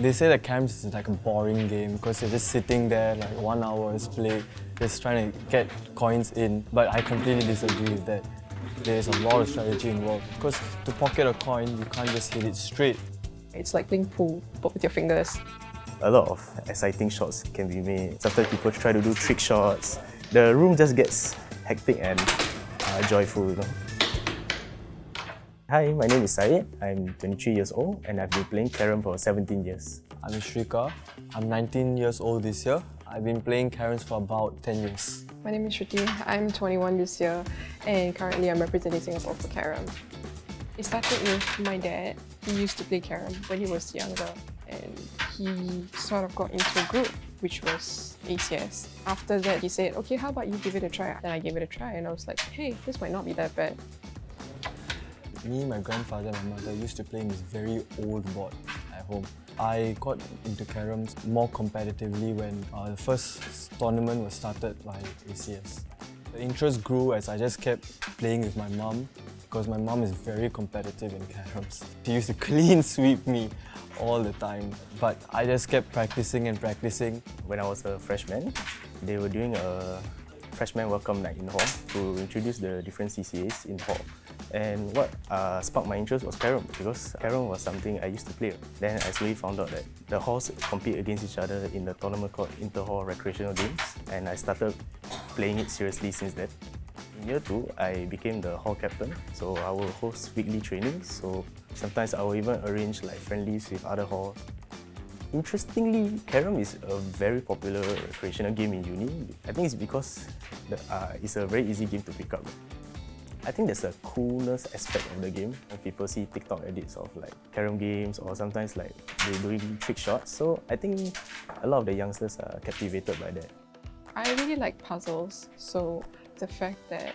They say that carrom is like a boring game because you're just sitting there like 1 hour's play, just trying to get coins in. But I completely disagree with that. There's a lot of strategy involved because to pocket a coin, you can't just hit it straight. It's like playing pool, but with your fingers. A lot of exciting shots can be made. Sometimes people try to do trick shots. The room just gets hectic and joyful, you know. Hi, my name is Syed. I'm 23 years old and I've been playing carrom for 17 years. I'm Shrika. I'm 19 years old this year. I've been playing carroms for about 10 years. My name is Shruti. I'm 21 this year and currently I'm representing Singapore for carrom. It started with my dad. He used to play carrom when he was younger and he sort of got into a group, which was ACS. After that, he said, okay, how about you give it a try? Then I gave it a try and I was like, hey, this might not be that bad. Me, my grandfather and my mother used to play in this very old board at home. I got into carroms more competitively when the first tournament was started by ACS. The interest grew as I just kept playing with my mum because my mum is very competitive in carroms. She used to clean sweep me all the time, but I just kept practicing and practicing. When I was a freshman, they were doing a freshman welcome night in hall to introduce the different CCAs in hall. And what sparked my interest was carrom because carrom was something I used to play. Then I slowly found out that the halls compete against each other in the tournament called Inter-Hall Recreational Games, and I started playing it seriously since then. In year 2, I became the hall captain, so I will host weekly trainings. So sometimes I will even arrange like friendlies with other halls. Interestingly, carrom is a very popular recreational game in uni. I think it's because it's a very easy game to pick up. I think there's a coolness aspect of the game when people see TikTok edits of like carrom games or sometimes like they're doing trick shots. So I think a lot of the youngsters are captivated by that. I really like puzzles, so the fact that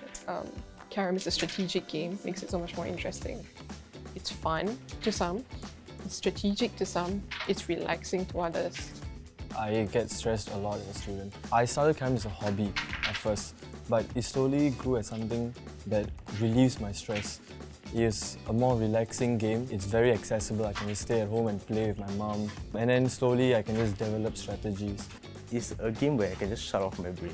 carrom is a strategic game makes it so much more interesting. It's fun to some, it's strategic to some, it's relaxing to others. I get stressed a lot as a student. I started carrom as a hobby at first, but it slowly grew as something that relieves my stress. It's a more relaxing game. It's very accessible. I can just stay at home and play with my mom. And then slowly I can just develop strategies. It's a game where I can just shut off my brain.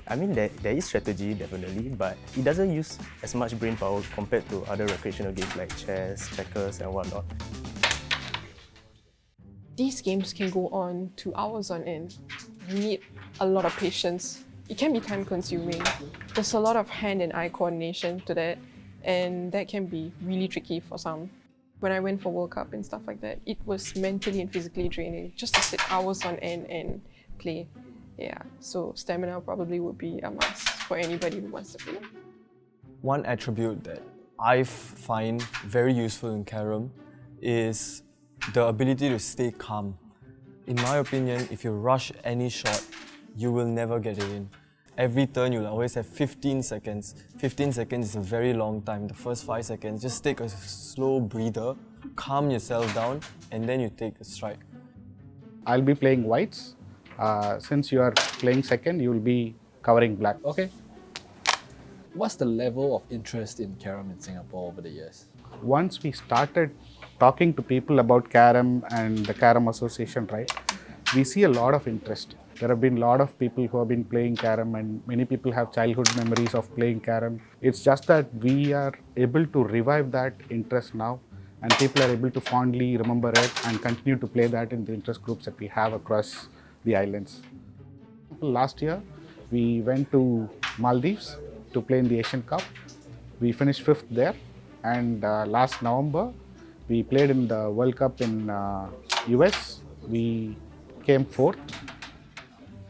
I mean, there is strategy definitely, but it doesn't use as much brain power compared to other recreational games like chess, checkers and whatnot. These games can go on to hours on end. You need a lot of patience. It can be time-consuming. There's a lot of hand and eye coordination to that, and that can be really tricky for some. When I went for World Cup and stuff like that, it was mentally and physically draining just to sit hours on end and play. Yeah, so stamina probably would be a must for anybody who wants to play. One attribute that I find very useful in carrom is the ability to stay calm. In my opinion, if you rush any shot, you will never get it in. Every turn you'll always have 15 seconds. 15 seconds is a very long time. The first 5 seconds, just take a slow breather, calm yourself down, and then you take a strike. I'll be playing whites. Since you are playing second, you will be covering black. Okay. What's the level of interest in carrom in Singapore over the years? Once we started talking to people about carrom and the Carrom Association, right, we see a lot of interest. There have been a lot of people who have been playing carrom and many people have childhood memories of playing carrom. It's just that we are able to revive that interest now and people are able to fondly remember it and continue to play that in the interest groups that we have across the islands. Last year, we went to Maldives to play in the Asian Cup. We finished 5th there, and last November, we played in the World Cup in US. We came 4th.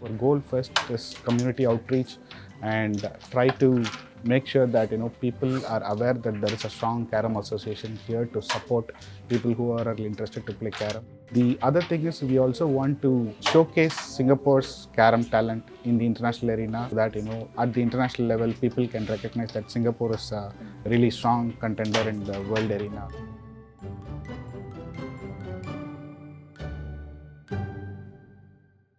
Our goal first is community outreach and try to make sure that people are aware that there is a strong carrom association here to support people who are interested to play carrom. The other thing is we also want to showcase Singapore's carrom talent in the international arena so that at the international level people can recognize that Singapore is a really strong contender in the world arena.